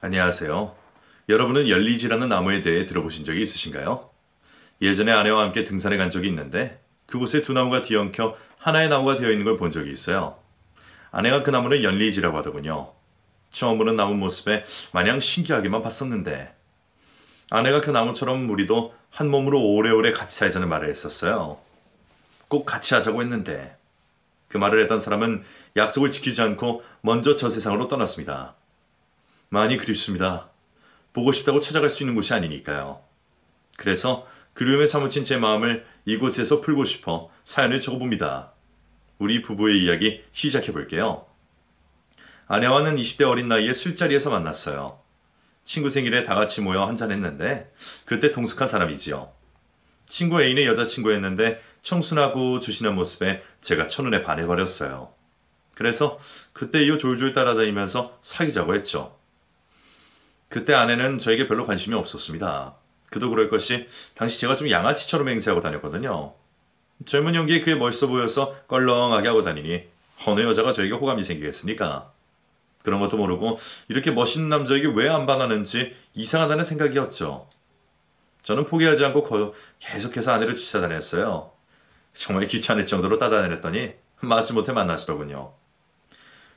안녕하세요. 여러분은 열리지라는 나무에 대해 들어보신 적이 있으신가요? 예전에 아내와 함께 등산에 간 적이 있는데 그곳에 두 나무가 뒤엉켜 하나의 나무가 되어 있는 걸 본 적이 있어요. 아내가 그 나무는 열리지라고 하더군요. 처음 보는 나무 모습에 마냥 신기하게만 봤었는데 아내가 그 나무처럼 우리도 한 몸으로 오래오래 같이 살자는 말을 했었어요. 꼭 같이 하자고 했는데 그 말을 했던 사람은 약속을 지키지 않고 먼저 저 세상으로 떠났습니다. 많이 그립습니다. 보고 싶다고 찾아갈 수 있는 곳이 아니니까요. 그래서 그리움에 사무친 제 마음을 이곳에서 풀고 싶어 사연을 적어봅니다. 우리 부부의 이야기 시작해 볼게요. 아내와는 20대 어린 나이에 술자리에서 만났어요. 친구 생일에 다 같이 모여 한잔했는데 그때 동숙한 사람이지요. 친구 애인의 여자친구였는데 청순하고 조신한 모습에 제가 첫눈에 반해버렸어요. 그래서 그때 이후 졸졸 따라다니면서 사귀자고 했죠. 그때 아내는 저에게 별로 관심이 없었습니다. 그도 그럴 것이 당시 제가 좀 양아치처럼 행세하고 다녔거든요. 젊은 연기에 그게 멋있어 보여서 껄렁하게 하고 다니니 어느 여자가 저에게 호감이 생기겠습니까? 그런 것도 모르고 이렇게 멋있는 남자에게 왜 안 반하는지 이상하다는 생각이었죠. 저는 포기하지 않고 계속해서 아내를 쫓아다녔어요. 정말 귀찮을 정도로 따라다녔더니 마지못해 만나시더군요.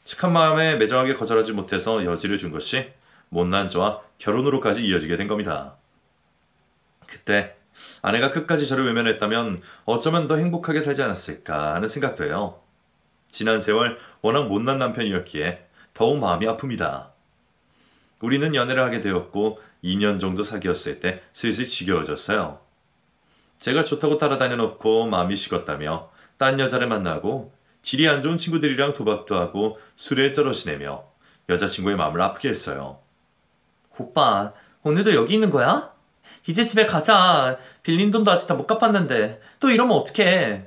착한 마음에 매정하게 거절하지 못해서 여지를 준 것이 못난 저와 결혼으로까지 이어지게 된 겁니다. 그때 아내가 끝까지 저를 외면했다면 어쩌면 더 행복하게 살지 않았을까 하는 생각도 해요. 지난 세월 워낙 못난 남편이었기에 더욱 마음이 아픕니다. 우리는 연애를 하게 되었고 2년 정도 사귀었을 때 슬슬 지겨워졌어요. 제가 좋다고 따라다녀 놓고 마음이 식었다며 딴 여자를 만나고 질이 안 좋은 친구들이랑 도박도 하고 술에 쩔어지내며 여자친구의 마음을 아프게 했어요. 오빠, 오늘도 여기 있는 거야? 이제 집에 가자. 빌린 돈도 아직 다 못 갚았는데. 또 이러면 어떡해.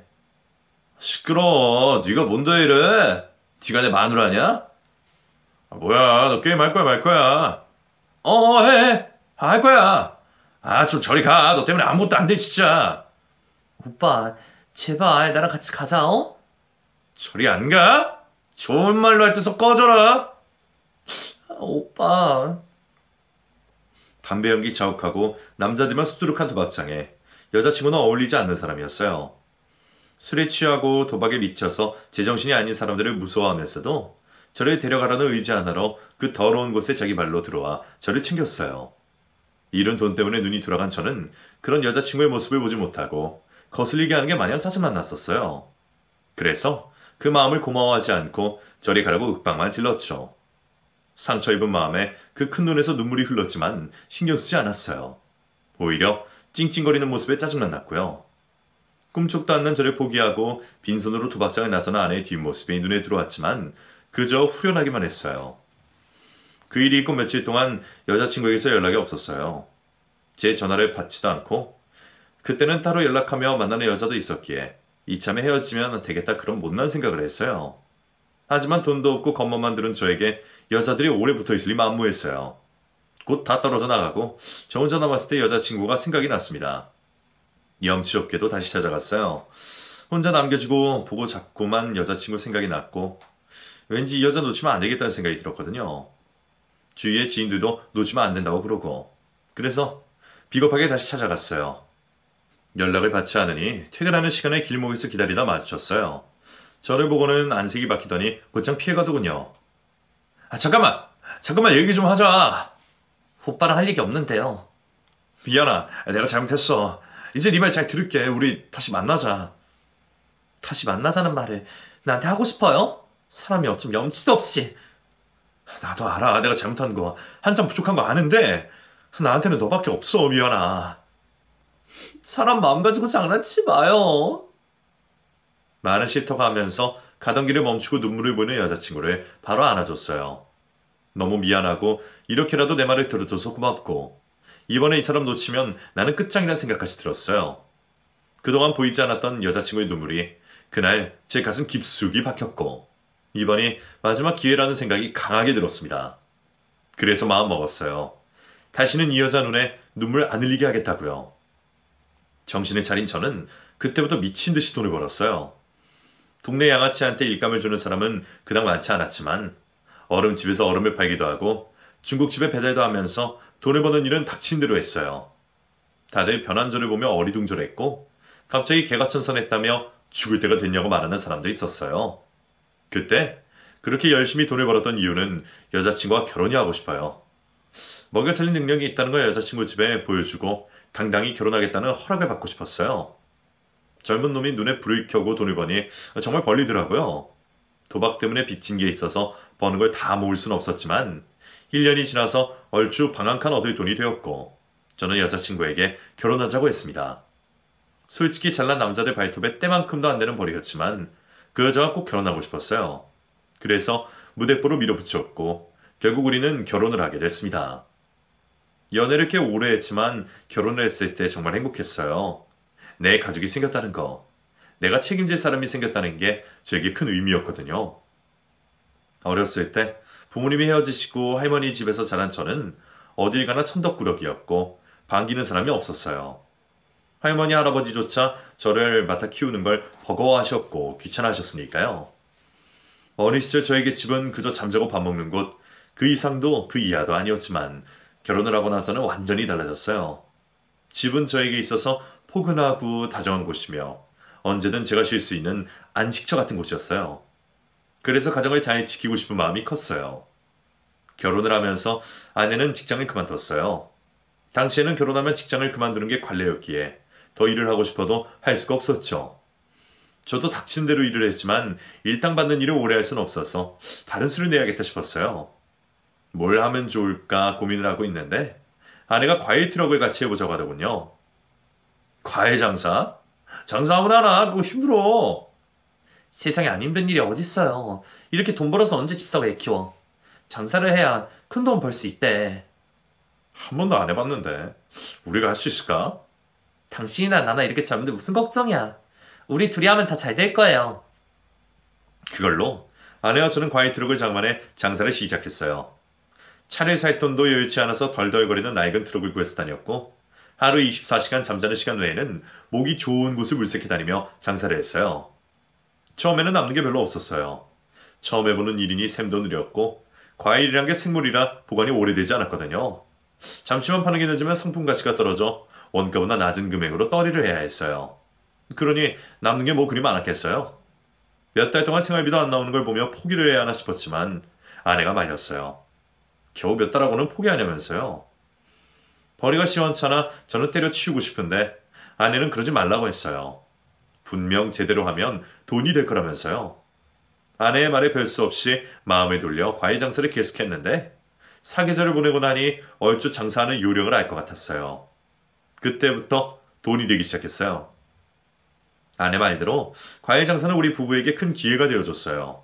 시끄러워. 네가 뭔데 이래? 네가 내 마누라냐? 뭐야, 너 게임 할 거야 말 거야? 해. 할 거야. 좀 저리 가. 너 때문에 아무것도 안 돼 진짜. 오빠, 제발 나랑 같이 가자, 어? 저리 안 가? 좋은 말로 할 때서 꺼져라. 오빠. 담배 연기 자욱하고 남자들만 수두룩한 도박장에 여자친구는 어울리지 않는 사람이었어요. 술에 취하고 도박에 미쳐서 제정신이 아닌 사람들을 무서워하면서도 저를 데려가라는 의지 하나로 그 더러운 곳에 자기 발로 들어와 저를 챙겼어요. 잃은 돈 때문에 눈이 돌아간 저는 그런 여자친구의 모습을 보지 못하고 거슬리게 하는 게 마냥 짜증만 났었어요. 그래서 그 마음을 고마워하지 않고 저리 가라고 윽박만 질렀죠. 상처 입은 마음에 그 큰 눈에서 눈물이 흘렀지만 신경 쓰지 않았어요. 오히려 찡찡거리는 모습에 짜증만 났고요. 꿈쩍도 않는 저를 포기하고 빈손으로 도박장에 나서는 아내의 뒷모습이 눈에 들어왔지만 그저 후련하기만 했어요. 그 일이 있고 며칠 동안 여자친구에게서 연락이 없었어요. 제 전화를 받지도 않고 그때는 따로 연락하며 만나는 여자도 있었기에 이참에 헤어지면 되겠다 그런 못난 생각을 했어요. 하지만 돈도 없고 겉멋만 들은 저에게 여자들이 오래 붙어있을 리 만무했어요. 곧 다 떨어져 나가고 저 혼자 남았을 때 여자친구가 생각이 났습니다. 염치 없게도 다시 찾아갔어요. 혼자 남겨주고 보고 자꾸만 여자친구 생각이 났고 왠지 이 여자 놓치면 안 되겠다는 생각이 들었거든요. 주위의 지인들도 놓치면 안 된다고 그러고 그래서 비겁하게 다시 찾아갔어요. 연락을 받지 않으니 퇴근하는 시간에 길목에서 기다리다 마주쳤어요. 저를 보고는 안색이 바뀌더니 곧장 피해가더군요. 잠깐만 얘기 좀 하자. 오빠랑 할 얘기 없는데요. 미안하, 내가 잘못했어. 이제 네 말 잘 들을게. 우리 다시 만나자. 다시 만나자는 말을 나한테 하고 싶어요? 사람이 어쩜 염치도 없이. 나도 알아. 내가 잘못한 거. 한참 부족한 거 아는데 나한테는 너밖에 없어, 미안하. 사람 마음 가지고 장난치지 마요. 말은 싫다고 하면서 가던 길에 멈추고 눈물을 보이는 여자친구를 바로 안아줬어요. 너무 미안하고 이렇게라도 내 말을 들어줘서 고맙고 이번에 이 사람 놓치면 나는 끝장이라는 생각까지 들었어요. 그동안 보이지 않았던 여자친구의 눈물이 그날 제 가슴 깊숙이 박혔고 이번이 마지막 기회라는 생각이 강하게 들었습니다. 그래서 마음 먹었어요. 다시는 이 여자 눈에 눈물 안 흘리게 하겠다고요. 정신을 차린 저는 그때부터 미친 듯이 돈을 벌었어요. 동네 양아치한테 일감을 주는 사람은 그닥 많지 않았지만 얼음집에서 얼음을 팔기도 하고 중국집에 배달도 하면서 돈을 버는 일은 닥친 대로 했어요. 다들 변한 저를 보며 어리둥절했고 갑자기 개가천선했다며 죽을 때가 됐냐고 말하는 사람도 있었어요. 그때 그렇게 열심히 돈을 벌었던 이유는 여자친구와 결혼이 하고 싶어요. 먹여 살린 능력이 있다는 걸 여자친구 집에 보여주고 당당히 결혼하겠다는 허락을 받고 싶었어요. 젊은 놈이 눈에 불을 켜고 돈을 버니 정말 벌리더라고요. 도박 때문에 빚진 게 있어서 버는 걸 다 모을 수는 없었지만 1년이 지나서 얼추 방 한 칸 얻을 돈이 되었고 저는 여자친구에게 결혼하자고 했습니다. 솔직히 잘난 남자들 발톱에 때만큼도 안 되는 벌이었지만 그 여자와 꼭 결혼하고 싶었어요. 그래서 무대뽀로 밀어붙였고 결국 우리는 결혼을 하게 됐습니다. 연애를 꽤 오래 했지만 결혼을 했을 때 정말 행복했어요. 내 가족이 생겼다는 거, 내가 책임질 사람이 생겼다는 게 저에게 큰 의미였거든요. 어렸을 때 부모님이 헤어지시고 할머니 집에서 자란 저는 어딜 가나 천덕꾸러기였고 반기는 사람이 없었어요. 할머니 할아버지조차 저를 맡아 키우는 걸 버거워하셨고 귀찮아하셨으니까요. 어린 시절 저에게 집은 그저 잠자고 밥 먹는 곳, 그 이상도 그 이하도 아니었지만 결혼을 하고 나서는 완전히 달라졌어요. 집은 저에게 있어서 포근하고 다정한 곳이며 언제든 제가 쉴 수 있는 안식처 같은 곳이었어요. 그래서 가정을 잘 지키고 싶은 마음이 컸어요. 결혼을 하면서 아내는 직장을 그만뒀어요. 당시에는 결혼하면 직장을 그만두는 게 관례였기에 더 일을 하고 싶어도 할 수가 없었죠. 저도 닥친 대로 일을 했지만 일당받는 일을 오래 할 수는 없어서 다른 수를 내야겠다 싶었어요. 뭘 하면 좋을까 고민을 하고 있는데 아내가 과일 트럭을 같이 해보자고 하더군요. 과일 장사? 장사하면 하나? 그거 힘들어. 세상에 안 힘든 일이 어딨어요. 이렇게 돈 벌어서 언제 집 사고 애 키워. 장사를 해야 큰 돈 벌 수 있대. 한 번도 안 해봤는데 우리가 할 수 있을까? 당신이나 나나 이렇게 젊은데 무슨 걱정이야. 우리 둘이 하면 다 잘 될 거예요. 그걸로 아내와 저는 과일 트럭을 장만해 장사를 시작했어요. 차를 살 돈도 여유치 않아서 덜덜거리는 낡은 트럭을 구해서 다녔고 하루 24시간 잠자는 시간 외에는 목이 좋은 곳을 물색해 다니며 장사를 했어요. 처음에는 남는 게 별로 없었어요. 처음 해보는 일이니 셈도 느렸고 과일이란 게 생물이라 보관이 오래되지 않았거든요. 잠시만 파는 게 늦으면 상품 가치가 떨어져 원가보다 낮은 금액으로 떨이를 해야 했어요. 그러니 남는 게 뭐 그리 많았겠어요. 몇 달 동안 생활비도 안 나오는 걸 보며 포기를 해야 하나 싶었지만 아내가 말렸어요. 겨우 몇 달하고는 포기하냐면서요. 벌이가 시원찮아 저는 때려치우고 싶은데 아내는 그러지 말라고 했어요. 분명 제대로 하면 돈이 될 거라면서요. 아내의 말에 별 수 없이 마음을 돌려 과일 장사를 계속했는데 사계절을 보내고 나니 얼추 장사하는 요령을 알 것 같았어요. 그때부터 돈이 되기 시작했어요. 아내 말대로 과일 장사는 우리 부부에게 큰 기회가 되어줬어요.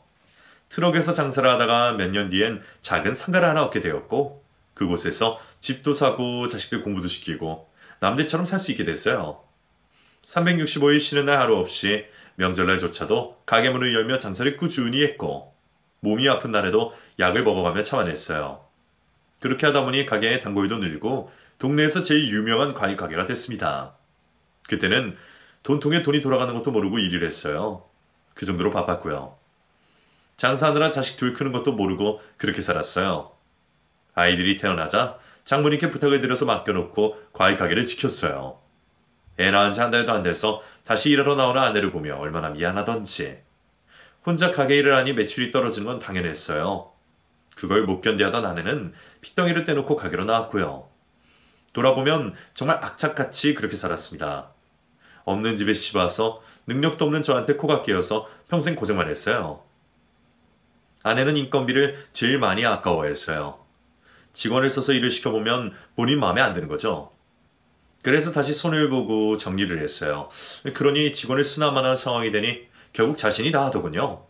트럭에서 장사를 하다가 몇 년 뒤엔 작은 상가를 하나 얻게 되었고 그곳에서 집도 사고 자식들 공부도 시키고 남들처럼 살 수 있게 됐어요. 365일 쉬는 날 하루 없이 명절날조차도 가게 문을 열며 장사를 꾸준히 했고 몸이 아픈 날에도 약을 먹어가며 참아냈어요. 그렇게 하다 보니 가게의 단골도 늘고 동네에서 제일 유명한 과일 가게가 됐습니다. 그때는 돈통에 돈이 돌아가는 것도 모르고 일을 했어요. 그 정도로 바빴고요. 장사하느라 자식 둘 크는 것도 모르고 그렇게 살았어요. 아이들이 태어나자 장모님께 부탁을 드려서 맡겨놓고 과일 가게를 지켰어요. 애 낳은 지 한 달도 안 돼서 다시 일하러 나오는 아내를 보며 얼마나 미안하던지. 혼자 가게 일을 하니 매출이 떨어지는 건 당연했어요. 그걸 못 견디하던 아내는 핏덩이를 떼놓고 가게로 나왔고요. 돌아보면 정말 악착같이 그렇게 살았습니다. 없는 집에 시집와서 능력도 없는 저한테 코가 끼어서 평생 고생만 했어요. 아내는 인건비를 제일 많이 아까워했어요. 직원을 써서 일을 시켜보면 본인 마음에 안 드는 거죠. 그래서 다시 손을 보고 정리를 했어요. 그러니 직원을 쓰나마나 상황이 되니 결국 자신이 다 하더군요.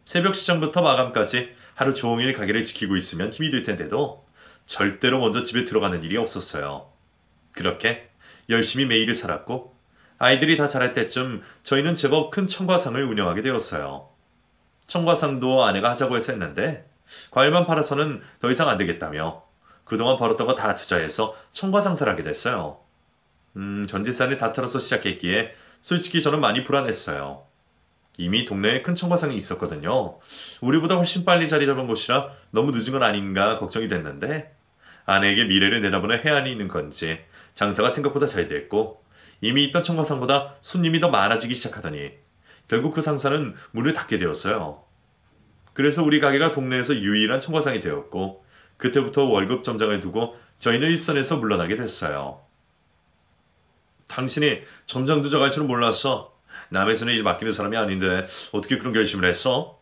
새벽 시장부터 마감까지 하루 종일 가게를 지키고 있으면 힘이 들 텐데도 절대로 먼저 집에 들어가는 일이 없었어요. 그렇게 열심히 매일을 살았고 아이들이 다 자랄 때쯤 저희는 제법 큰 청과상을 운영하게 되었어요. 청과상도 아내가 하자고 해서 했는데 과일만 팔아서는 더 이상 안 되겠다며 그동안 벌었던 거 다 투자해서 청과상사를 하게 됐어요. 전 재산을 다 털어서 시작했기에 솔직히 저는 많이 불안했어요. 이미 동네에 큰 청과상이 있었거든요. 우리보다 훨씬 빨리 자리 잡은 곳이라 너무 늦은 건 아닌가 걱정이 됐는데 아내에게 미래를 내다보는 해안이 있는 건지 장사가 생각보다 잘 됐고 이미 있던 청과상보다 손님이 더 많아지기 시작하더니 결국 그 상사는 문을 닫게 되었어요. 그래서 우리 가게가 동네에서 유일한 청과상이 되었고 그때부터 월급 점장을 두고 저희는 일선에서 물러나게 됐어요. 당신이 점장 두져갈 줄은 몰랐어. 남의 손에 일 맡기는 사람이 아닌데 어떻게 그런 결심을 했어?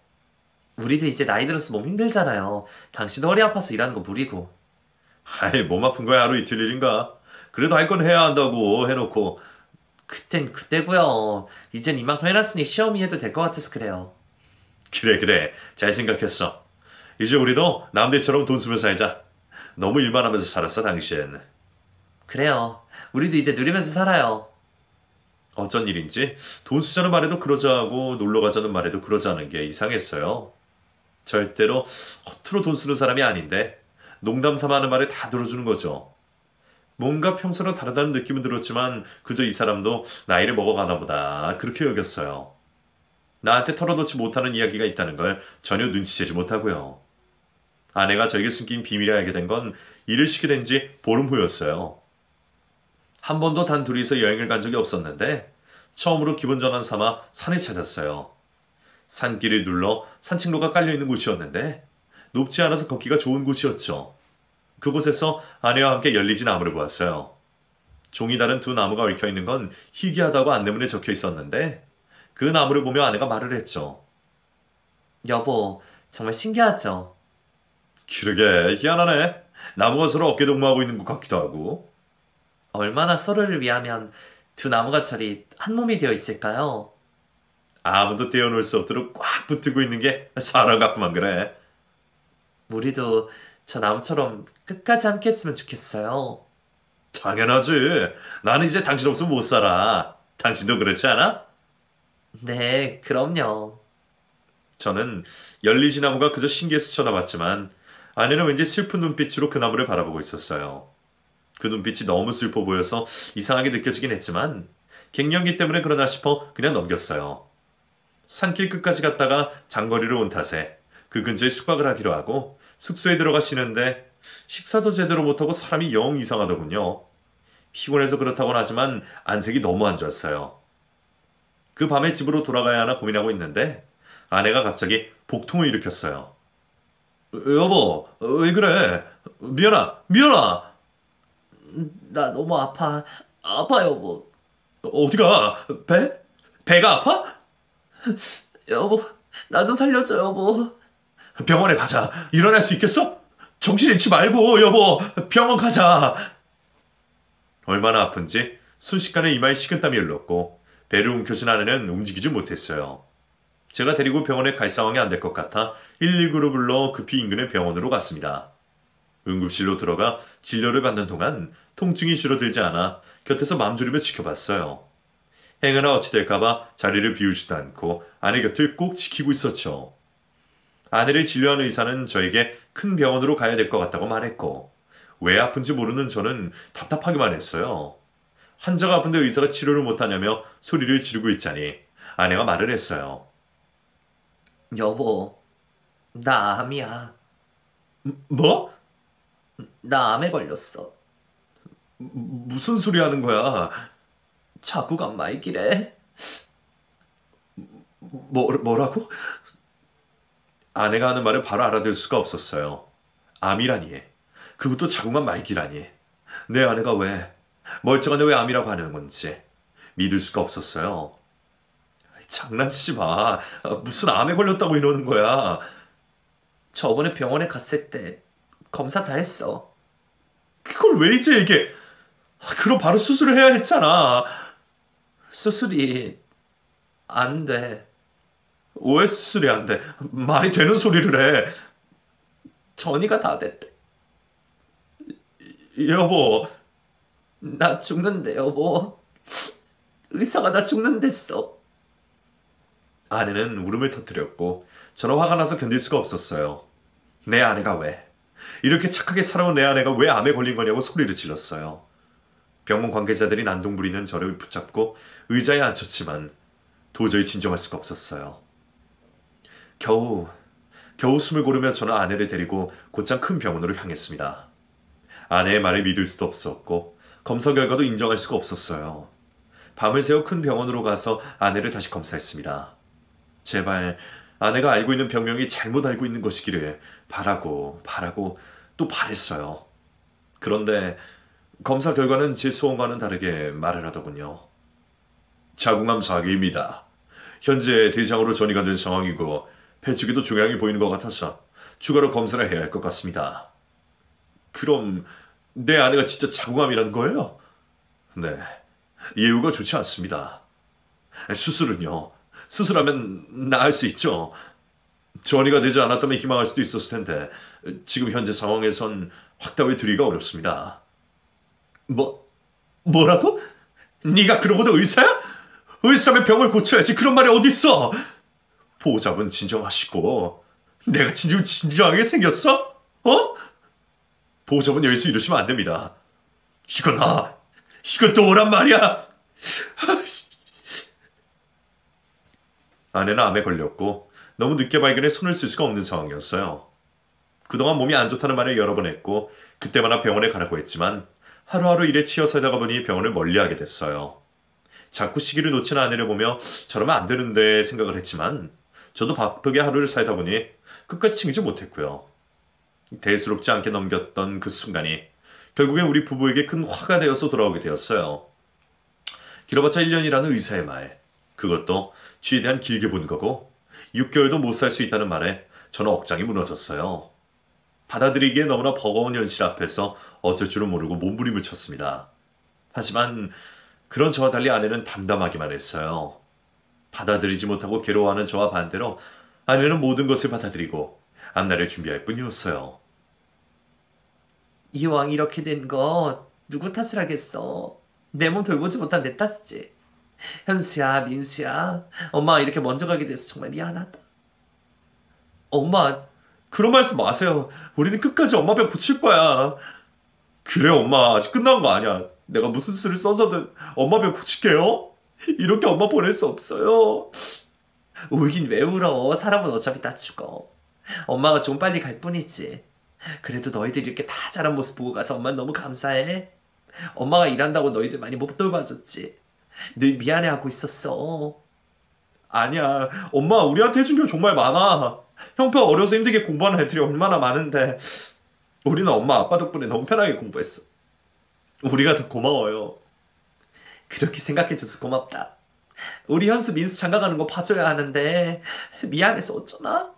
우리도 이제 나이 들어서 몸 힘들잖아요. 당신도 허리 아파서 일하는 거 무리고. 아이, 몸 아픈 거야 하루 이틀 일인가? 그래도 할 건 해야 한다고 해놓고. 그땐 그때고요. 이젠 이만큼 해놨으니 시험이 해도 될 것 같아서 그래요. 그래 잘 생각했어. 이제 우리도 남들처럼 돈 쓰며 살자. 너무 일만 하면서 살았어 당신. 그래요. 우리도 이제 누리면서 살아요. 어쩐 일인지 돈 쓰자는 말에도 그러자고 놀러 가자는 말에도 그러자는 게 이상했어요. 절대로 허투루 돈 쓰는 사람이 아닌데 농담 삼아 하는 말에 다 들어주는 거죠. 뭔가 평소랑 다르다는 느낌은 들었지만 그저 이 사람도 나이를 먹어가나 보다 그렇게 여겼어요. 나한테 털어놓지 못하는 이야기가 있다는 걸 전혀 눈치채지 못하고요. 아내가 저에게 숨긴 비밀을 알게 된 건 일을 쉬게 된 지 보름 후였어요. 한 번도 단 둘이서 여행을 간 적이 없었는데 처음으로 기분 전환 삼아 산을 찾았어요. 산길을 눌러 산책로가 깔려있는 곳이었는데 높지 않아서 걷기가 좋은 곳이었죠. 그곳에서 아내와 함께 열리진 나무를 보았어요. 종이 다른 두 나무가 얽혀있는 건 희귀하다고 안내문에 적혀 있었는데 그 나무를 보며 아내가 말을 했죠. 여보, 정말 신기하죠? 그러게 희한하네. 나무가 서로 어깨동무하고 있는 것 같기도 하고. 얼마나 서로를 위하면 두 나무가 저리 한 몸이 되어 있을까요? 아무도 떼어놓을 수 없도록 꽉 붙들고 있는 게 사람 같구만 그래. 우리도 저 나무처럼 끝까지 함께 했으면 좋겠어요. 당연하지. 나는 이제 당신 없으면 못 살아. 당신도 그렇지 않아? 네, 그럼요. 저는 열리지 나무가 그저 신기해서 쳐다봤지만 아내는 왠지 슬픈 눈빛으로 그 나무를 바라보고 있었어요. 그 눈빛이 너무 슬퍼 보여서 이상하게 느껴지긴 했지만 갱년기 때문에 그러나 싶어 그냥 넘겼어요. 산길 끝까지 갔다가 장거리로 온 탓에 그 근처에 숙박을 하기로 하고 숙소에 들어가 쉬는데 식사도 제대로 못하고 사람이 영 이상하더군요. 피곤해서 그렇다고는 하지만 안색이 너무 안 좋았어요. 그 밤에 집으로 돌아가야 하나 고민하고 있는데 아내가 갑자기 복통을 일으켰어요. 여보, 왜 그래? 미연아. 나 너무 아파. 아파, 여보. 어디가? 배가 아파? 여보, 나 좀 살려줘, 여보. 병원에 가자. 일어날 수 있겠어? 정신 잃지 말고, 여보. 병원 가자. 얼마나 아픈지 순식간에 이마에 식은땀이 흘렀고 배를 움켜쥔 아내는 움직이지 못했어요. 제가 데리고 병원에 갈 상황이 안 될 것 같아 119를 불러 급히 인근의 병원으로 갔습니다. 응급실로 들어가 진료를 받는 동안 통증이 줄어들지 않아 곁에서 맘 졸이며 지켜봤어요. 행여나 어찌 될까봐 자리를 비우지도 않고 아내 곁을 꼭 지키고 있었죠. 아내를 진료한 의사는 저에게 큰 병원으로 가야 될 것 같다고 말했고 왜 아픈지 모르는 저는 답답하기만 했어요. 환자가 아픈데 의사가 치료를 못하냐며 소리를 지르고 있자니 아내가 말을 했어요. 여보, 나 암이야. 뭐? 나 암에 걸렸어. 무슨 소리 하는 거야? 자꾸간 말기래. 뭐라고? 아내가 하는 말을 바로 알아들 수가 없었어요. 암이라니. 그것도 자궁암 말기라니. 내 아내가 왜 멀쩡한데 왜 암이라고 하는 건지 믿을 수가 없었어요. 장난치지 마. 무슨 암에 걸렸다고 이러는 거야. 저번에 병원에 갔을 때 검사 다 했어. 그걸 왜 이제 얘기해? 그럼 바로 수술을 해야 했잖아. 수술이 안 돼. 왜 수술이 안 돼? 말이 되는 소리를 해. 전이가 다 됐대. 여보. 나 죽는데, 여보. 의사가 나 죽는댔어. 아내는 울음을 터뜨렸고 저는 화가 나서 견딜 수가 없었어요. 내 아내가 왜? 이렇게 착하게 살아온 내 아내가 왜 암에 걸린 거냐고 소리를 질렀어요. 병원 관계자들이 난동 부리는 저를 붙잡고 의자에 앉혔지만 도저히 진정할 수가 없었어요. 겨우 숨을 고르며 저는 아내를 데리고 곧장 큰 병원으로 향했습니다. 아내의 말을 믿을 수도 없었고 검사 결과도 인정할 수가 없었어요. 밤을 새워 큰 병원으로 가서 아내를 다시 검사했습니다. 제발 아내가 알고 있는 병명이 잘못 알고 있는 것이기를 바라고 또 바랬어요. 그런데 검사 결과는 제 소원과는 다르게 말을 하더군요. 자궁암 4기입니다. 현재 대장으로 전이가 된 상황이고 폐축에도 종양이 보이는 것 같아서 추가로 검사를 해야 할 것 같습니다. 그럼 내 아내가 진짜 자궁암이라는 거예요? 네. 예후가 좋지 않습니다. 수술은요. 수술하면 나을 수 있죠. 전이가 되지 않았다면 희망할 수도 있었을 텐데 지금 현재 상황에선 확답을 드리기가 어렵습니다. 뭐라고? 네가 그러고도 의사야? 의사면 병을 고쳐야지. 그런 말이 어딨어? 보호자분 진정하시고 내가 진정하게 생겼어? 어? 보호자분 여기서 이러시면 안 됩니다. 이건 또 오란 말이야. 아내는 암에 걸렸고 너무 늦게 발견해 손을 쓸 수가 없는 상황이었어요. 그동안 몸이 안 좋다는 말을 여러 번 했고 그때마다 병원에 가라고 했지만 하루하루 일에 치여 살다가 보니 병원을 멀리하게 됐어요. 자꾸 시기를 놓치는 아내를 보며 저러면 안 되는데 생각을 했지만 저도 바쁘게 하루를 살다 보니 끝까지 챙기지 못했고요. 대수롭지 않게 넘겼던 그 순간이 결국엔 우리 부부에게 큰 화가 되어서 돌아오게 되었어요. 길어봤자 1년이라는 의사의 말, 그것도 최대한 길게 본 거고 6개월도 못 살 수 있다는 말에 저는 억장이 무너졌어요. 받아들이기에 너무나 버거운 현실 앞에서 어쩔 줄은 모르고 몸부림을 쳤습니다. 하지만 그런 저와 달리 아내는 담담하기만 했어요. 받아들이지 못하고 괴로워하는 저와 반대로 아내는 모든 것을 받아들이고 앞날을 준비할 뿐이었어요. 이왕 이렇게 된 거 누구 탓을 하겠어. 내 몸 돌보지 못한 내 탓이지. 현수야, 민수야, 엄마가 이렇게 먼저 가게 돼서 정말 미안하다. 엄마, 그런 말씀 마세요. 우리는 끝까지 엄마 병 고칠 거야. 그래 엄마, 아직 끝난 거 아니야. 내가 무슨 수를 써서든 엄마 병 고칠게요. 이렇게 엄마 보낼 수 없어요. 울긴 왜 울어. 사람은 어차피 다 죽어. 엄마가 좀 빨리 갈 뿐이지. 그래도 너희들이 이렇게 다 자란 모습 보고 가서 엄마는 너무 감사해. 엄마가 일한다고 너희들 많이 못 돌봐줬지. 늘 미안해하고 있었어. 아니야. 엄마 우리한테 해준 게 정말 많아. 형편 어려서 힘들게 공부하는 애들이 얼마나 많은데 우리는 엄마 아빠 덕분에 너무 편하게 공부했어. 우리가 더 고마워요. 그렇게 생각해줘서 고맙다. 우리 현수 민수 장가가는 거 봐줘야 하는데 미안해서 어쩌나?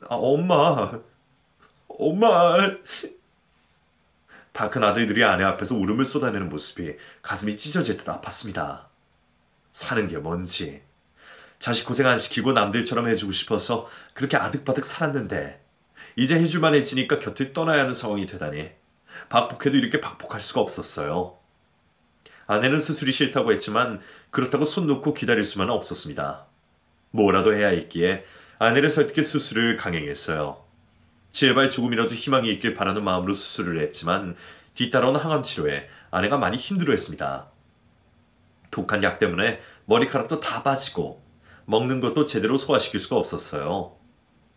엄마 다 큰 아들들이 아내 앞에서 울음을 쏟아내는 모습이 가슴이 찢어질 듯 아팠습니다. 사는 게 뭔지, 자식 고생 안 시키고 남들처럼 해주고 싶어서 그렇게 아득바득 살았는데 이제 해줄만 해지니까 곁을 떠나야 하는 상황이 되다니 박복해도 이렇게 박복할 수가 없었어요. 아내는 수술이 싫다고 했지만 그렇다고 손 놓고 기다릴 수만은 없었습니다. 뭐라도 해야 했기에 아내를 설득해 수술을 강행했어요. 제발 조금이라도 희망이 있길 바라는 마음으로 수술을 했지만 뒤따라오는 항암 치료에 아내가 많이 힘들어했습니다. 독한 약 때문에 머리카락도 다 빠지고 먹는 것도 제대로 소화시킬 수가 없었어요.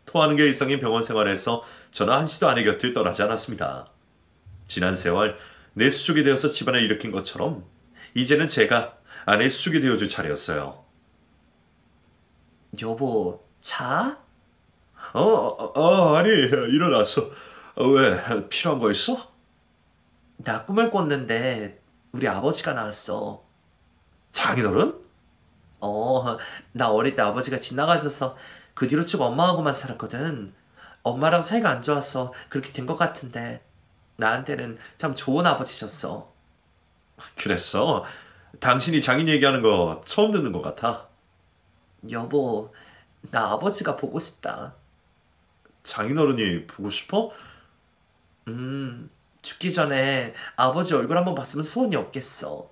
토하는 게 일상인 병원 생활에서 저는 한시도 아내 곁을 떠나지 않았습니다. 지난 세월 내 수족이 되어서 집안을 일으킨 것처럼 이제는 제가 아내의 수족이 되어줄 차례였어요. 여보, 자? 아니, 일어났어. 왜, 필요한 거 있어? 나 꿈을 꿨는데 우리 아버지가 나왔어. 장인어른? 나 어릴 때 아버지가 지나가셔서 그 뒤로 쭉 엄마하고만 살았거든. 엄마랑 사이가 안 좋아서 그렇게 된 것 같은데 나한테는 참 좋은 아버지셨어. 그랬어? 당신이 장인 얘기하는 거 처음 듣는 것 같아. 여보, 나 아버지가 보고 싶다. 장인어른이 보고 싶어? 죽기 전에 아버지 얼굴 한번 봤으면 소원이 없겠어.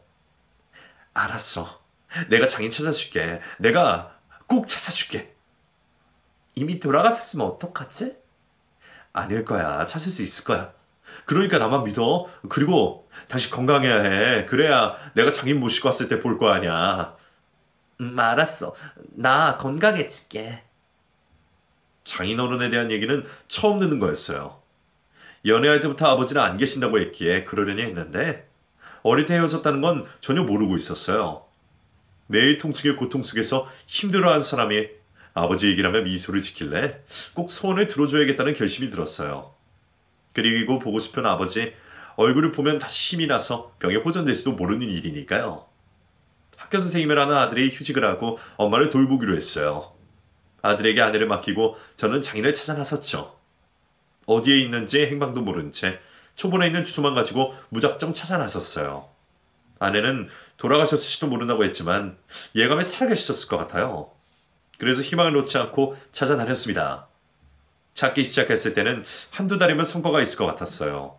알았어. 내가 장인 찾아줄게. 내가 꼭 찾아줄게. 이미 돌아갔었으면 어떡하지? 아닐 거야. 찾을 수 있을 거야. 그러니까 나만 믿어. 그리고 당신 건강해야 해. 그래야 내가 장인 모시고 왔을 때 볼 거 아니야. 알았어. 나 건강해질게. 장인어른에 대한 얘기는 처음 듣는 거였어요. 연애할 때부터 아버지는 안 계신다고 했기에 그러려니 했는데 어릴 때 헤어졌다는 건 전혀 모르고 있었어요. 매일 통증의 고통 속에서 힘들어하는 사람이 아버지 얘기라며 미소를 지킬래 꼭 소원을 들어줘야겠다는 결심이 들었어요. 그리고 보고 싶은 아버지 얼굴을 보면 다시 힘이 나서 병에 호전될지도 모르는 일이니까요. 학교 선생님을 하는 아들이 휴직을 하고 엄마를 돌보기로 했어요. 아들에게 아내를 맡기고 저는 장인을 찾아 나섰죠. 어디에 있는지 행방도 모른 채 초본에 있는 주소만 가지고 무작정 찾아 나섰어요. 아내는 돌아가셨을지도 모른다고 했지만 예감에 살아계셨을 것 같아요. 그래서 희망을 놓지 않고 찾아다녔습니다. 찾기 시작했을 때는 한두 달이면 성과가 있을 것 같았어요.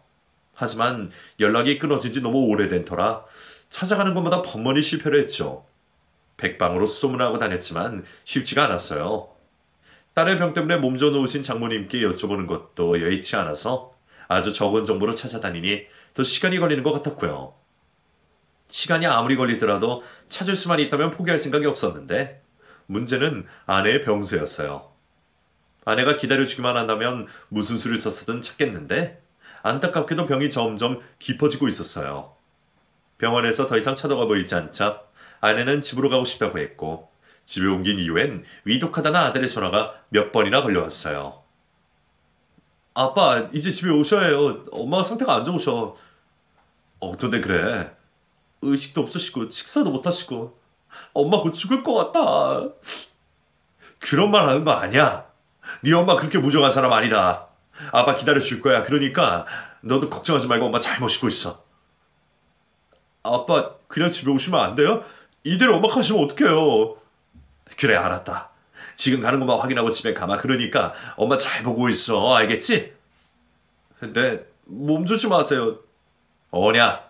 하지만 연락이 끊어진 지 너무 오래된 터라 찾아가는 것마다 번번이 실패를 했죠. 백방으로 수소문하고 다녔지만 쉽지가 않았어요. 딸의 병 때문에 몸져 놓으신 장모님께 여쭤보는 것도 여의치 않아서 아주 적은 정보로 찾아다니니 더 시간이 걸리는 것 같았고요. 시간이 아무리 걸리더라도 찾을 수만 있다면 포기할 생각이 없었는데 문제는 아내의 병세였어요. 아내가 기다려주기만 한다면 무슨 수를 썼든 찾겠는데 안타깝게도 병이 점점 깊어지고 있었어요. 병원에서 더 이상 찾아가 보이지 않자 아내는 집으로 가고 싶다고 했고 집에 옮긴 이후엔 위독하다는 아들의 전화가 몇 번이나 걸려왔어요. 아빠, 이제 집에 오셔야 해요. 엄마가 상태가 안 좋으셔. 어떤데 그래? 의식도 없으시고 식사도 못하시고 엄마 곧 죽을 것 같다. 그런 말 하는 거 아니야. 네 엄마 그렇게 무정한 사람 아니다. 아빠 기다려줄 거야. 그러니까 너도 걱정하지 말고 엄마 잘 모시고 있어. 아빠 그냥 집에 오시면 안 돼요? 이대로 엄마 가시면 어떡해요. 그래 알았다. 지금 가는 것만 확인하고 집에 가마. 그러니까 엄마 잘 보고 있어. 알겠지? 네. 몸 조심하세요. 어냐?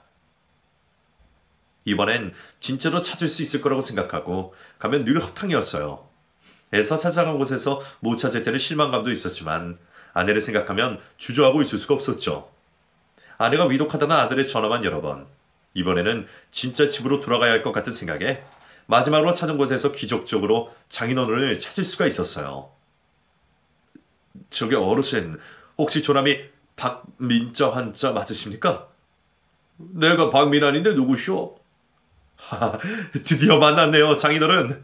이번엔 진짜로 찾을 수 있을 거라고 생각하고 가면 늘 허탕이었어요. 애써 찾아간 곳에서 못 찾을 때는 실망감도 있었지만 아내를 생각하면 주저하고 있을 수가 없었죠. 아내가 위독하다는 아들의 전화만 여러 번. 이번에는 진짜 집으로 돌아가야 할 것 같은 생각에 마지막으로 찾은 곳에서 기적적으로 장인어른을 찾을 수가 있었어요. 저기 어르신, 혹시 조남이 박민자 환자 맞으십니까? 내가 박민환인데 누구시오? 드디어 만났네요, 장인어른.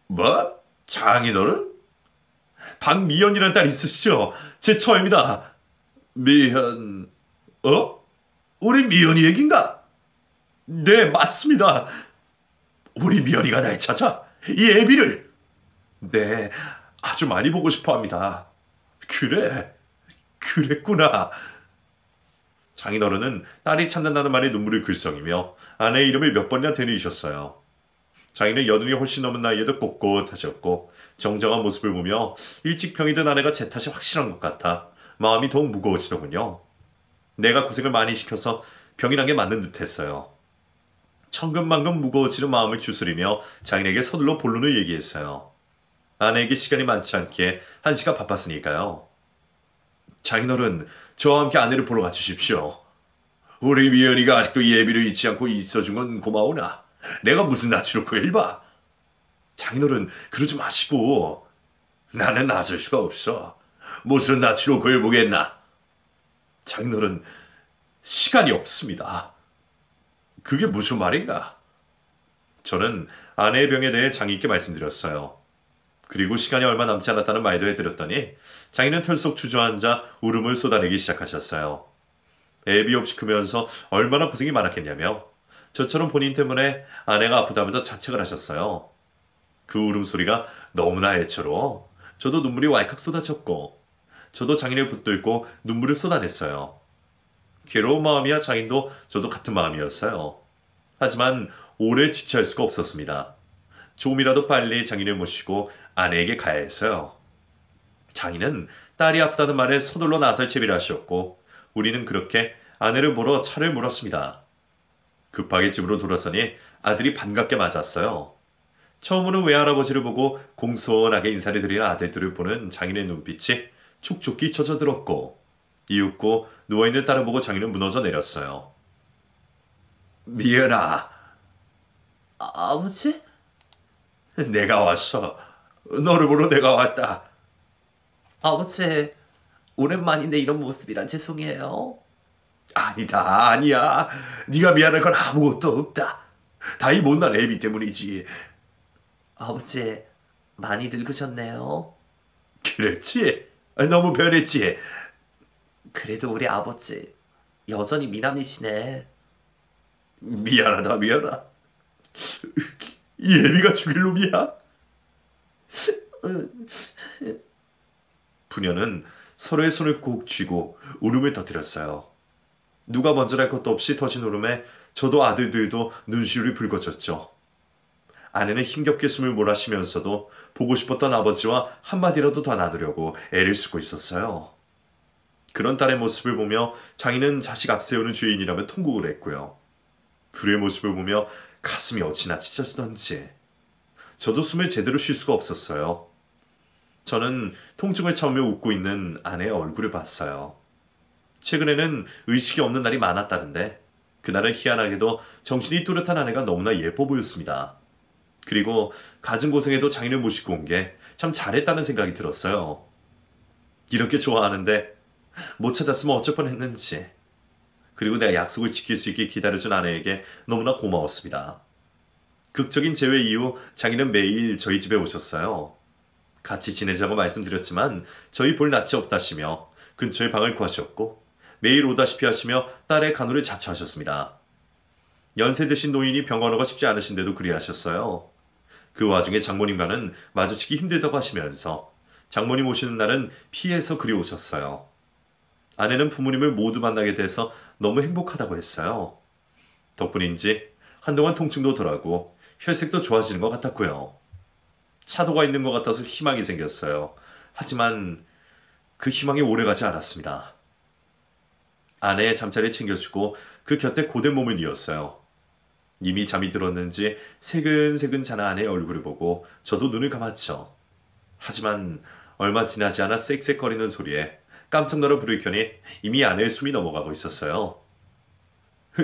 뭐? 장인어른? 박미연이라는 딸 있으시죠? 제 처입니다. 미연... 우리 미연이 얘긴가? 네, 맞습니다. 우리 미연이가 날 찾아 이 애비를. 네, 아주 많이 보고 싶어 합니다. 그래, 그랬구나. 장인어른은 딸이 찾는다는 말에 눈물을 글썽이며 아내의 이름을 몇 번이나 되뇌이셨어요. 장인은 여든이 훨씬 넘은 나이에도 꼿꼿하셨고 정정한 모습을 보며 일찍 병이 든 아내가 제 탓이 확실한 것 같아 마음이 더욱 무거워지더군요. 내가 고생을 많이 시켜서 병이 난 게 맞는 듯했어요. 천근만근 무거워지는 마음을 추스리며 장인에게 서둘러 본론을 얘기했어요. 아내에게 시간이 많지 않기에 한시가 바빴으니까요. 장인어른, 저와 함께 아내를 보러 가주십시오. 우리 미연이가 아직도 예비를 잊지 않고 있어준 건 고마우나 내가 무슨 낯으로 그걸 봐. 장인어른, 그러지 마시고. 나는 나설 수가 없어. 무슨 낯으로 그걸 보겠나. 장인어른, 시간이 없습니다. 그게 무슨 말인가? 저는 아내의 병에 대해 장인께 말씀드렸어요. 그리고 시간이 얼마 남지 않았다는 말도 해드렸더니 장인은 털썩 주저앉아 울음을 쏟아내기 시작하셨어요. 애비 없이 크면서 얼마나 고생이 많았겠냐며 저처럼 본인 때문에 아내가 아프다면서 자책을 하셨어요. 그 울음소리가 너무나 애처로 저도 눈물이 왈칵 쏟아졌고 저도 장인을 붙들고 눈물을 쏟아냈어요. 괴로운 마음이야 장인도 저도 같은 마음이었어요. 하지만 오래 지체할 수가 없었습니다. 조금이라도 빨리 장인을 모시고 아내에게 가야 했어요. 장인은 딸이 아프다는 말에 서둘러 나설 채비를 하셨고 우리는 그렇게 아내를 보러 차를 몰았습니다. 급하게 집으로 돌아서니 아들이 반갑게 맞았어요. 처음으로 외할아버지를 보고 공손하게 인사를 드리는 아들들을 보는 장인의 눈빛이 촉촉히 젖어들었고 이윽고 누워있는 딸을 보고 장인은 무너져 내렸어요. 미연아. 아버지? 내가 왔어. 너를 보러 내가 왔다. 아버지, 오랜만인데 이런 모습이란 죄송해요. 아니다, 아니야. 네가 미안할 건 아무것도 없다. 다 이 못난 애비 때문이지. 아버지, 많이 늙으셨네요. 그랬지? 너무 변했지? 그래도 우리 아버지, 여전히 미남이시네. 미안하다, 미안하. 이 애비가 죽일 놈이야? 부녀는 서로의 손을 꼭 쥐고 울음을 터뜨렸어요. 누가 먼저랄 것도 없이 터진 울음에 저도 아들들도 눈시울이 붉어졌죠. 아내는 힘겹게 숨을 몰아쉬면서도 보고 싶었던 아버지와 한마디라도 더 나누려고 애를 쓰고 있었어요. 그런 딸의 모습을 보며 장인은 자식 앞세우는 주인이라며 통곡을 했고요. 둘의 모습을 보며 가슴이 어찌나 찢어지던지 저도 숨을 제대로 쉴 수가 없었어요. 저는 통증을 참으며 웃고 있는 아내의 얼굴을 봤어요. 최근에는 의식이 없는 날이 많았다는데 그날은 희한하게도 정신이 뚜렷한 아내가 너무나 예뻐 보였습니다. 그리고 갖은 고생에도 장인을 모시고 온 게 참 잘했다는 생각이 들었어요. 이렇게 좋아하는데 못 찾았으면 어쩔 뻔했는지. 그리고 내가 약속을 지킬 수 있게 기다려준 아내에게 너무나 고마웠습니다. 극적인 재회 이후 장인은 매일 저희 집에 오셨어요. 같이 지내자고 말씀드렸지만 저희 볼 낯이 없다시며 근처에 방을 구하셨고 매일 오다시피 하시며 딸의 간호를 자처하셨습니다. 연세 드신 노인이 병원어가 쉽지 않으신데도 그리하셨어요. 그 와중에 장모님과는 마주치기 힘들다고 하시면서 장모님 오시는 날은 피해서 그리 오셨어요. 아내는 부모님을 모두 만나게 돼서 너무 행복하다고 했어요. 덕분인지 한동안 통증도 덜하고 혈색도 좋아지는 것 같았고요. 차도가 있는 것 같아서 희망이 생겼어요. 하지만 그 희망이 오래가지 않았습니다. 아내의 잠자리를 챙겨주고 그 곁에 고된 몸을 뉘었어요. 이미 잠이 들었는지 새근새근 자는 아내의 얼굴을 보고 저도 눈을 감았죠. 하지만 얼마 지나지 않아 쌕쌕거리는 소리에 깜짝 놀라 불을 켜니 이미 아내의 숨이 넘어가고 있었어요.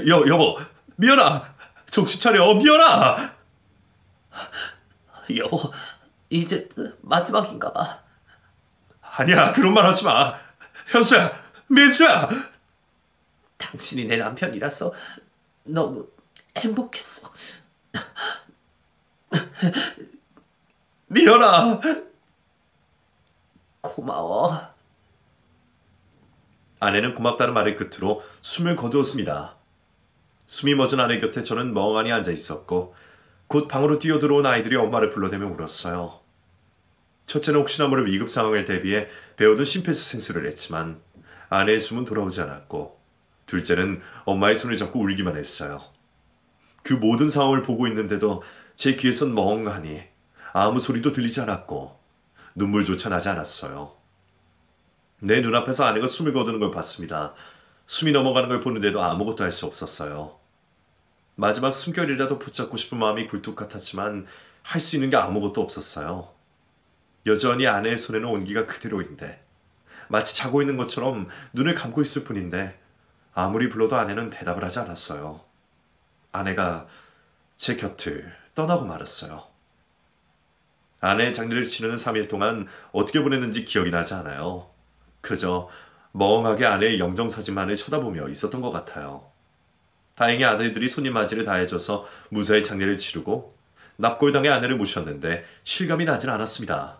여보, 미연아! 정신 차려, 미연아! 여보, 이제 마지막인가 봐. 아니야, 그런 말 하지 마. 현수야, 민수야! 당신이 내 남편이라서 너무 행복했어. 미연아! 고마워. 아내는 고맙다는 말을 끝으로 숨을 거두었습니다. 숨이 멎은 아내 곁에 저는 멍하니 앉아 있었고 곧 방으로 뛰어들어온 아이들이 엄마를 불러대며 울었어요. 첫째는 혹시나 모를 위급 상황을 대비해 배우던 심폐소생술을 했지만 아내의 숨은 돌아오지 않았고 둘째는 엄마의 손을 잡고 울기만 했어요. 그 모든 상황을 보고 있는데도 제 귀에선 멍하니 아무 소리도 들리지 않았고 눈물조차 나지 않았어요. 내 눈앞에서 아내가 숨을 거두는 걸 봤습니다. 숨이 넘어가는 걸 보는데도 아무것도 할 수 없었어요. 마지막 숨결이라도 붙잡고 싶은 마음이 굴뚝 같았지만 할 수 있는 게 아무것도 없었어요. 여전히 아내의 손에는 온기가 그대로인데 마치 자고 있는 것처럼 눈을 감고 있을 뿐인데 아무리 불러도 아내는 대답을 하지 않았어요. 아내가 제 곁을 떠나고 말았어요. 아내의 장례를 치르는 3일 동안 어떻게 보냈는지 기억이 나지 않아요. 그저 멍하게 아내의 영정사진만을 쳐다보며 있었던 것 같아요. 다행히 아들들이 손님 맞이를 다해줘서 무사히 장례를 치르고 납골당해 아내를 모셨는데 실감이 나진 않았습니다.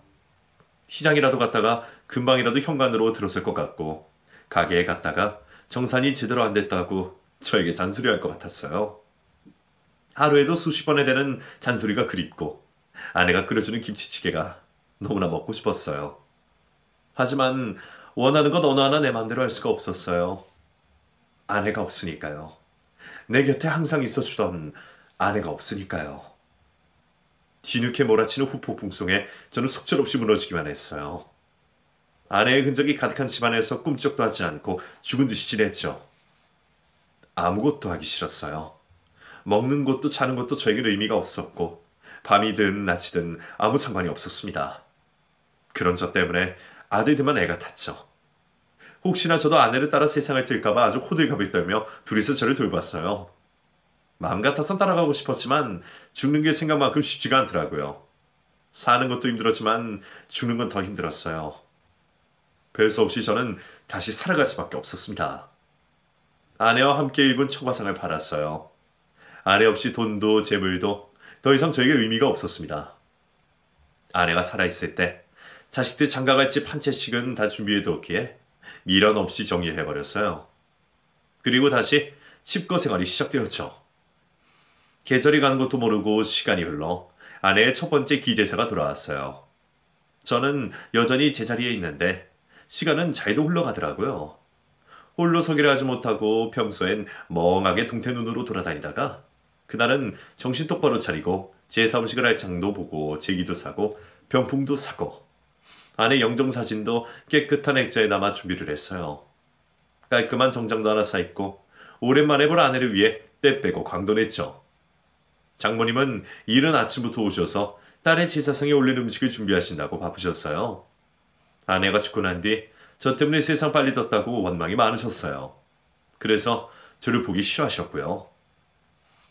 시장이라도 갔다가 금방이라도 현관으로 들어설 것 같고 가게에 갔다가 정산이 제대로 안 됐다고 저에게 잔소리할 것 같았어요. 하루에도 수십 번에 되는 잔소리가 그립고 아내가 끓여주는 김치찌개가 너무나 먹고 싶었어요. 하지만 원하는 것 어느 하나 내 맘대로 할 수가 없었어요. 아내가 없으니까요. 내 곁에 항상 있어주던 아내가 없으니까요. 뒤늦게 몰아치는 후폭풍송에 저는 속절없이 무너지기만 했어요. 아내의 흔적이 가득한 집안에서 꿈쩍도 하지 않고 죽은 듯이 지냈죠. 아무것도 하기 싫었어요. 먹는 것도 자는 것도 저에겐 의미가 없었고 밤이든 낮이든 아무 상관이 없었습니다. 그런 저 때문에 아들들만 애가 탔죠. 혹시나 저도 아내를 따라 세상을 틀까봐 아주 호들갑을 떨며 둘이서 저를 돌봤어요. 마음 같아선 따라가고 싶었지만 죽는 게 생각만큼 쉽지가 않더라고요. 사는 것도 힘들었지만 죽는 건 더 힘들었어요. 별 수 없이 저는 다시 살아갈 수밖에 없었습니다. 아내와 함께 일군 처과상을 팔았어요. 아내 없이 돈도 재물도 더 이상 저에게 의미가 없었습니다. 아내가 살아있을 때 자식들 장가갈 집 한 채씩은 다 준비해두었기에 미련 없이 정리해버렸어요. 그리고 다시 칩거 생활이 시작되었죠. 계절이 가는 것도 모르고 시간이 흘러 아내의 첫 번째 기제사가 돌아왔어요. 저는 여전히 제자리에 있는데 시간은 잘도 흘러가더라고요. 홀로 서기를 하지 못하고 평소엔 멍하게 동태눈으로 돌아다니다가 그날은 정신 똑바로 차리고 제사 음식을 할 장도 보고 제기도 사고 병풍도 사고 아내 영정사진도 깨끗한 액자에 담아 준비를 했어요. 깔끔한 정장도 하나 사입고 오랜만에 볼 아내를 위해 때 빼고 광돈했죠. 장모님은 이른 아침부터 오셔서 딸의 제사상에 올릴 음식을 준비하신다고 바쁘셨어요. 아내가 죽고 난 뒤 저 때문에 세상 빨리 떴다고 원망이 많으셨어요. 그래서 저를 보기 싫어하셨고요.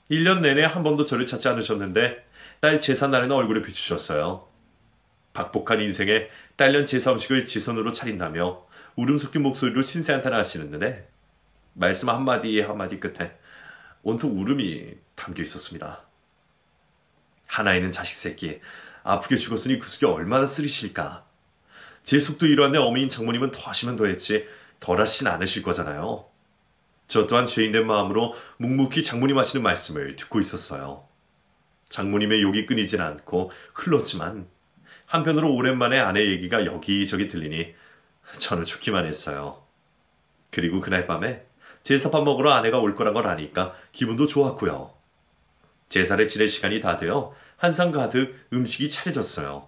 1년 내내 한 번도 저를 찾지 않으셨는데 딸 제사 날에는 얼굴을 비추셨어요. 박복한 인생에 딸년 제사 음식을 지 손으로 차린다며 울음 섞인 목소리로 신세한탄을 하시는데 말씀 한마디 한마디 끝에 온통 울음이 담겨 있었습니다. 하나 있는 자식 새끼 아프게 죽었으니 그 속이 얼마나 쓰리실까. 제 속도 이러한데 어머니인 장모님은 더 하시면 더 했지 덜 하진 않으실 거잖아요. 저 또한 죄인된 마음으로 묵묵히 장모님 하시는 말씀을 듣고 있었어요. 장모님의 욕이 끊이질 않고 흘렀지만 한편으로 오랜만에 아내 얘기가 여기저기 들리니 저는 좋기만 했어요. 그리고 그날 밤에 제사밥 먹으러 아내가 올 거란 걸 아니까 기분도 좋았고요. 제사를 지낼 시간이 다 되어 한상 가득 음식이 차려졌어요.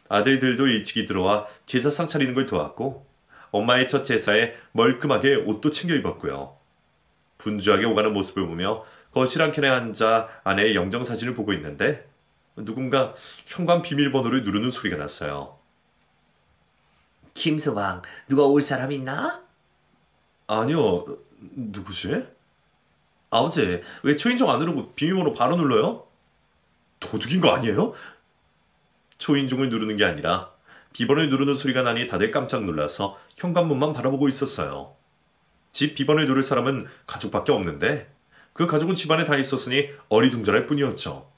아들들도 일찍이 들어와 제사상 차리는 걸 도왔고 엄마의 첫 제사에 멀끔하게 옷도 챙겨 입었고요. 분주하게 오가는 모습을 보며 거실 한켠에 앉아 아내의 영정사진을 보고 있는데 누군가 현관 비밀번호를 누르는 소리가 났어요. 김서방, 누가 올 사람 있나? 아니요, 누구지? 아버지, 왜 초인종 안 누르고 비밀번호 바로 눌러요? 도둑인 거 아니에요? 초인종을 누르는 게 아니라 비번을 누르는 소리가 나니 다들 깜짝 놀라서 현관문만 바라보고 있었어요. 집 비번을 누를 사람은 가족밖에 없는데 그 가족은 집안에 다 있었으니 어리둥절할 뿐이었죠.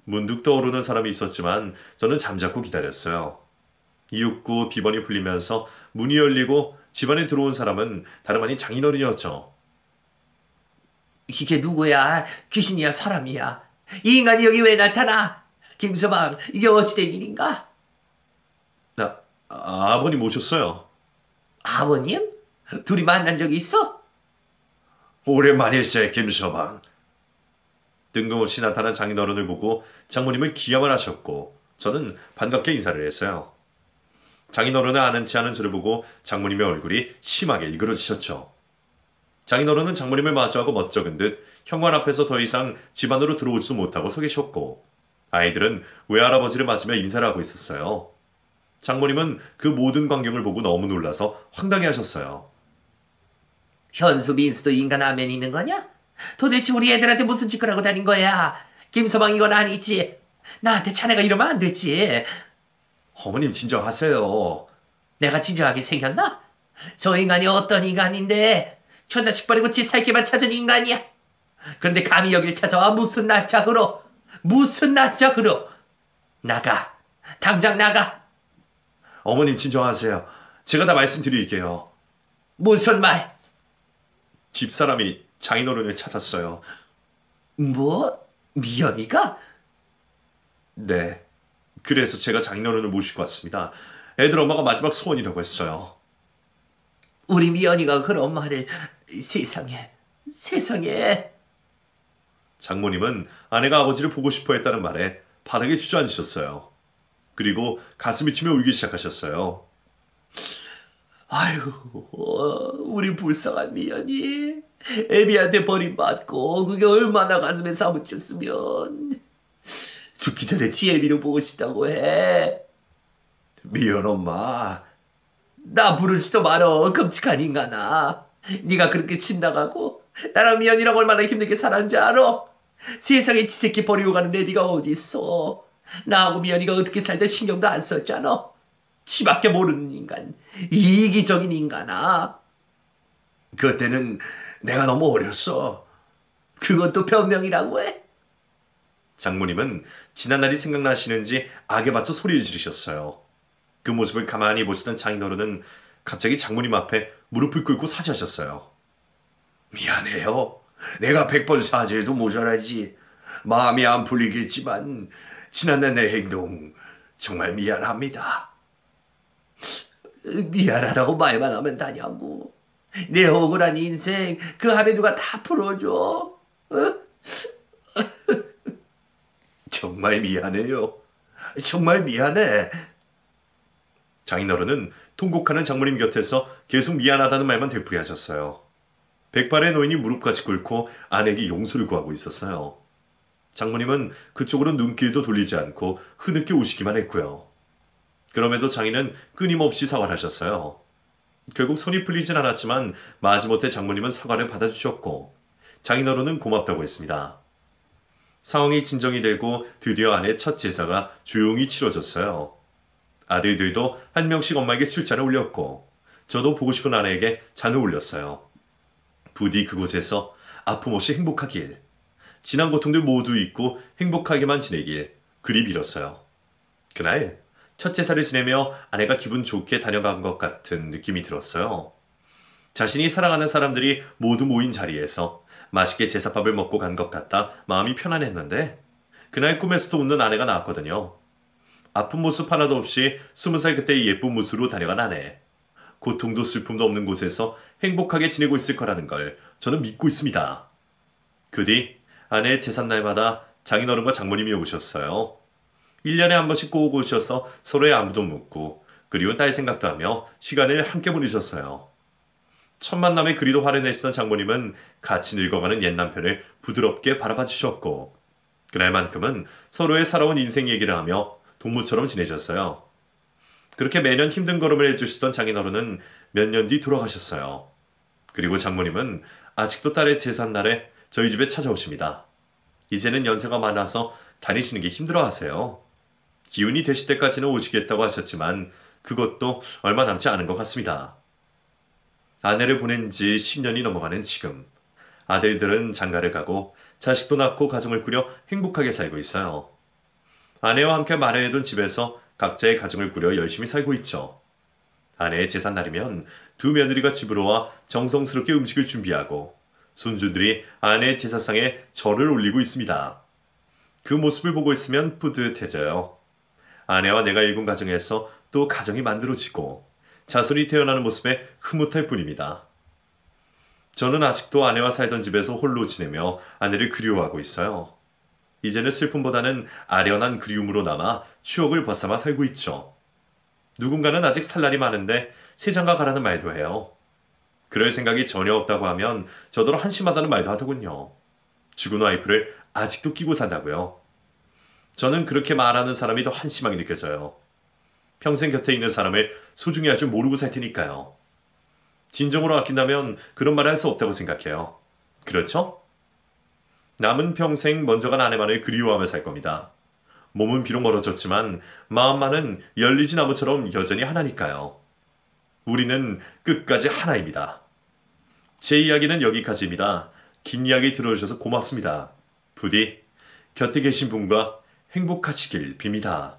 문득 떠오르는 사람이 있었지만 저는 잠자코 기다렸어요. 이윽고 비번이 풀리면서 문이 열리고 집안에 들어온 사람은 다름 아닌 장인어른이었죠. 이게 누구야? 귀신이야, 사람이야? 이 인간이 여기 왜 나타나? 김서방, 이게 어찌된 일인가? 아버님 오셨어요. 아버님? 둘이 만난 적이 있어? 오랜만일세, 김서방. 뜬금없이 나타난 장인어른을 보고 장모님은 기함을 하셨고 저는 반갑게 인사를 했어요. 장인어른을 아는 체 하는 저를 보고 장모님의 얼굴이 심하게 일그러지셨죠. 장인어른은 장모님을 마주하고 멋쩍은 듯 현관 앞에서 더 이상 집 안으로 들어오지도 못하고 서 계셨고 아이들은 외할아버지를 맞으며 인사를 하고 있었어요. 장모님은 그 모든 광경을 보고 너무 놀라서 황당해 하셨어요. 현수, 민수도 인간 안면 있는 거냐? 도대체 우리 애들한테 무슨 짓을 하고 다닌 거야? 김서방, 이건 아니지. 나한테 자네가 이러면 안 되지. 어머님 진정하세요. 내가 진정하게 생겼나? 저 인간이 어떤 인간인데 저 자식 버리고 지 살기만 찾은 인간이야. 그런데 감히 여길 찾아와 무슨 낯짝으로? 무슨 낯짝으로? 나가. 당장 나가. 어머님 진정하세요. 제가 다 말씀드릴게요. 무슨 말? 집사람이 장인어른을 찾았어요. 뭐? 미연이가? 네. 그래서 제가 장인어른을 모시고 왔습니다. 애들 엄마가 마지막 소원이라고 했어요. 우리 미연이가 그런 말을. 세상에. 세상에. 장모님은 아내가 아버지를 보고 싶어 했다는 말에 바닥에 주저앉으셨어요. 그리고 가슴이 치며 울기 시작하셨어요. 아이고, 우리 불쌍한 미연이 애비한테 버림받고 그게 얼마나 가슴에 사무쳤으면. 죽기 전에 지 애비를 보고 싶다고 해. 미연 엄마. 나 부르지도 말어, 끔찍한 인간아. 네가 그렇게 집 나가고 나랑 미연이랑 얼마나 힘들게 살았는지 알아? 세상에 지 새끼 버리고 가는 애디가 어디 있어. 나하고 미연이가 어떻게 살든 신경도 안 썼잖아. 지밖에 모르는 인간, 이기적인 인간아. 그때는 내가 너무 어렸어. 그것도 변명이라고 해? 장모님은 지난날이 생각나시는지 악에 받쳐 소리를 지르셨어요. 그 모습을 가만히 보시던 장인어른은 갑자기 장모님 앞에 무릎을 꿇고 사죄하셨어요. 미안해요. 내가 100번 사죄해도 모자라지. 마음이 안 풀리겠지만 지난날 내 행동 정말 미안합니다. 미안하다고 말만 하면 다냐고. 내 억울한 인생 그 한해 누가 다 풀어줘. 정말 미안해요. 정말 미안해. 장인어른은 통곡하는 장모님 곁에서 계속 미안하다는 말만 되풀이하셨어요. 백발의 노인이 무릎까지 꿇고 아내에게 용서를 구하고 있었어요. 장모님은 그쪽으로 눈길도 돌리지 않고 흐느껴 오시기만 했고요. 그럼에도 장인은 끊임없이 사과를 하셨어요. 결국 손이 풀리진 않았지만 마지못해 장모님은 사과를 받아주셨고 장인어른은 고맙다고 했습니다. 상황이 진정이 되고 드디어 아내의 첫 제사가 조용히 치러졌어요. 아들들도 한 명씩 엄마에게 술잔을 올렸고 저도 보고 싶은 아내에게 잔을 올렸어요. 부디 그곳에서 아픔 없이 행복하길, 지난 고통들 모두 잊고 행복하게만 지내길 그리 빌었어요. 그날 첫 제사를 지내며 아내가 기분 좋게 다녀간 것 같은 느낌이 들었어요. 자신이 사랑하는 사람들이 모두 모인 자리에서 맛있게 제사밥을 먹고 간 것 같다 마음이 편안했는데 그날 꿈에서도 웃는 아내가 나왔거든요. 아픈 모습 하나도 없이 20살 그때의 예쁜 모습으로 다녀간 아내. 고통도 슬픔도 없는 곳에서 행복하게 지내고 있을 거라는 걸 저는 믿고 있습니다. 그 뒤 아내의 제삿날마다 장인어른과 장모님이 오셨어요. 1년에 한 번씩 꼭 오셔서 서로의 안부도 묻고 그리운 딸 생각도 하며 시간을 함께 보내셨어요. 첫 만남에 그리도 화를 내시던 장모님은 같이 늙어가는 옛 남편을 부드럽게 바라봐 주셨고 그날만큼은 서로의 살아온 인생 얘기를 하며 동무처럼 지내셨어요. 그렇게 매년 힘든 걸음을 해주시던 장인어른은 몇 년 뒤 돌아가셨어요. 그리고 장모님은 아직도 딸의 제삿날에 저희 집에 찾아오십니다. 이제는 연세가 많아서 다니시는 게 힘들어하세요. 기운이 되실 때까지는 오시겠다고 하셨지만 그것도 얼마 남지 않은 것 같습니다. 아내를 보낸 지 10년이 넘어가는 지금 아들들은 장가를 가고 자식도 낳고 가정을 꾸려 행복하게 살고 있어요. 아내와 함께 마련해둔 집에서 각자의 가정을 꾸려 열심히 살고 있죠. 아내의 제삿날이면 두 며느리가 집으로 와 정성스럽게 음식을 준비하고 손주들이 아내의 제사상에 절을 올리고 있습니다. 그 모습을 보고 있으면 뿌듯해져요. 아내와 내가 일군 가정에서 또 가정이 만들어지고 자손이 태어나는 모습에 흐뭇할 뿐입니다. 저는 아직도 아내와 살던 집에서 홀로 지내며 아내를 그리워하고 있어요. 이제는 슬픔보다는 아련한 그리움으로 남아 추억을 벗삼아 살고 있죠. 누군가는 아직 살 날이 많은데 세상가 가라는 말도 해요. 그럴 생각이 전혀 없다고 하면 저더러 한심하다는 말도 하더군요. 죽은 와이프를 아직도 끼고 산다고요. 저는 그렇게 말하는 사람이 더 한심하게 느껴져요. 평생 곁에 있는 사람을 소중히 할 줄 모르고 살 테니까요. 진정으로 아낀다면 그런 말을 할 수 없다고 생각해요. 그렇죠? 남은 평생 먼저 간 아내만을 그리워하며 살 겁니다. 몸은 비록 멀어졌지만 마음만은 열리진 나무처럼 여전히 하나니까요. 우리는 끝까지 하나입니다. 제 이야기는 여기까지입니다. 긴 이야기 들어주셔서 고맙습니다. 부디 곁에 계신 분과 행복하시길 빕니다.